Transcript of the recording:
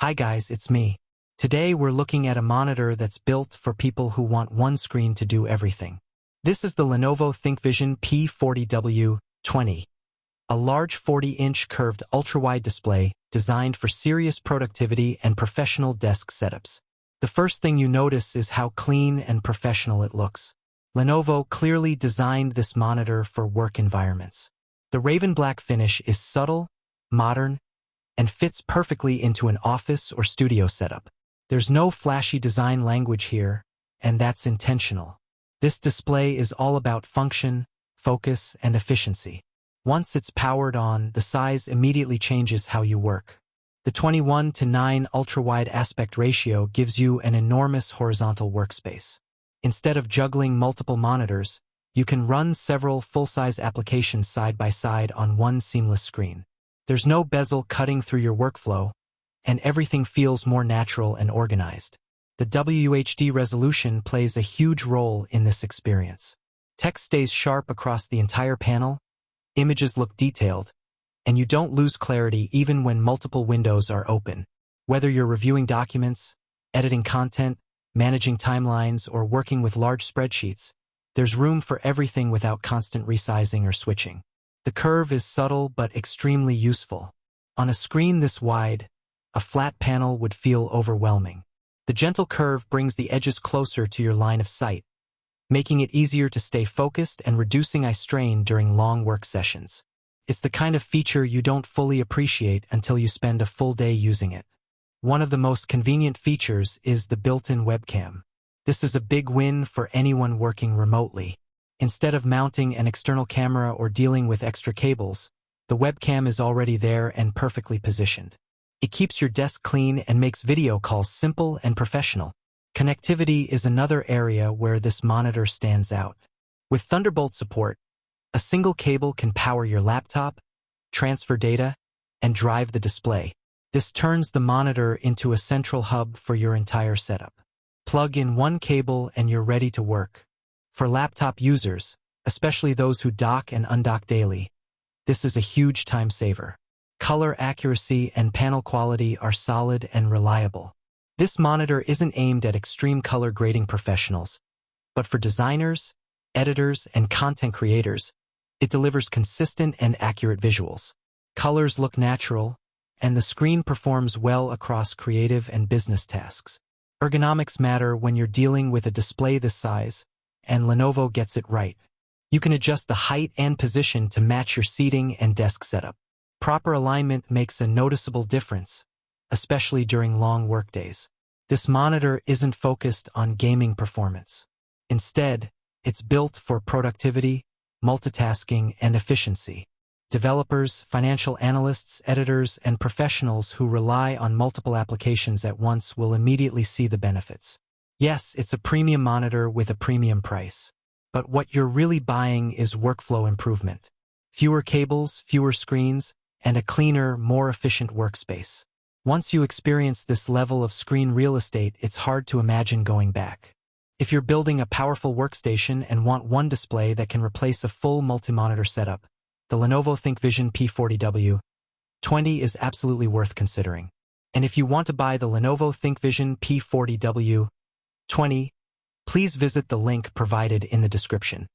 Hi guys, it's me. Today we're looking at a monitor that's built for people who want one screen to do everything. This is the Lenovo ThinkVision P40w-20, a large 40-inch curved ultrawide display designed for serious productivity and professional desk setups. The first thing you notice is how clean and professional it looks. Lenovo clearly designed this monitor for work environments. The raven black finish is subtle, modern, and fits perfectly into an office or studio setup. There's no flashy design language here, and that's intentional. This display is all about function, focus, and efficiency. Once it's powered on, the size immediately changes how you work. The 21:9 ultra-wide aspect ratio gives you an enormous horizontal workspace. Instead of juggling multiple monitors, you can run several full-size applications side by side on one seamless screen. There's no bezel cutting through your workflow, and everything feels more natural and organized. The WUHD resolution plays a huge role in this experience. Text stays sharp across the entire panel, images look detailed, and you don't lose clarity even when multiple windows are open. Whether you're reviewing documents, editing content, managing timelines, or working with large spreadsheets, there's room for everything without constant resizing or switching. The curve is subtle but extremely useful. On a screen this wide, a flat panel would feel overwhelming. The gentle curve brings the edges closer to your line of sight, making it easier to stay focused and reducing eye strain during long work sessions. It's the kind of feature you don't fully appreciate until you spend a full day using it. One of the most convenient features is the built-in webcam. This is a big win for anyone working remotely. Instead of mounting an external camera or dealing with extra cables, the webcam is already there and perfectly positioned. It keeps your desk clean and makes video calls simple and professional. Connectivity is another area where this monitor stands out. With Thunderbolt support, a single cable can power your laptop, transfer data, and drive the display. This turns the monitor into a central hub for your entire setup. Plug in one cable and you're ready to work. For laptop users, especially those who dock and undock daily, this is a huge time saver. Color accuracy and panel quality are solid and reliable. This monitor isn't aimed at extreme color grading professionals, but for designers, editors, and content creators, it delivers consistent and accurate visuals. Colors look natural, and the screen performs well across creative and business tasks. Ergonomics matter when you're dealing with a display this size, and Lenovo gets it right. You can adjust the height and position to match your seating and desk setup. Proper alignment makes a noticeable difference, especially during long workdays. This monitor isn't focused on gaming performance. Instead, it's built for productivity, multitasking, and efficiency. Developers, financial analysts, editors, and professionals who rely on multiple applications at once will immediately see the benefits. Yes, it's a premium monitor with a premium price. But what you're really buying is workflow improvement. Fewer cables, fewer screens, and a cleaner, more efficient workspace. Once you experience this level of screen real estate, it's hard to imagine going back. If you're building a powerful workstation and want one display that can replace a full multi-monitor setup, the Lenovo ThinkVision P40w-20 is absolutely worth considering. And if you want to buy the Lenovo ThinkVision P40w-20, please visit the link provided in the description.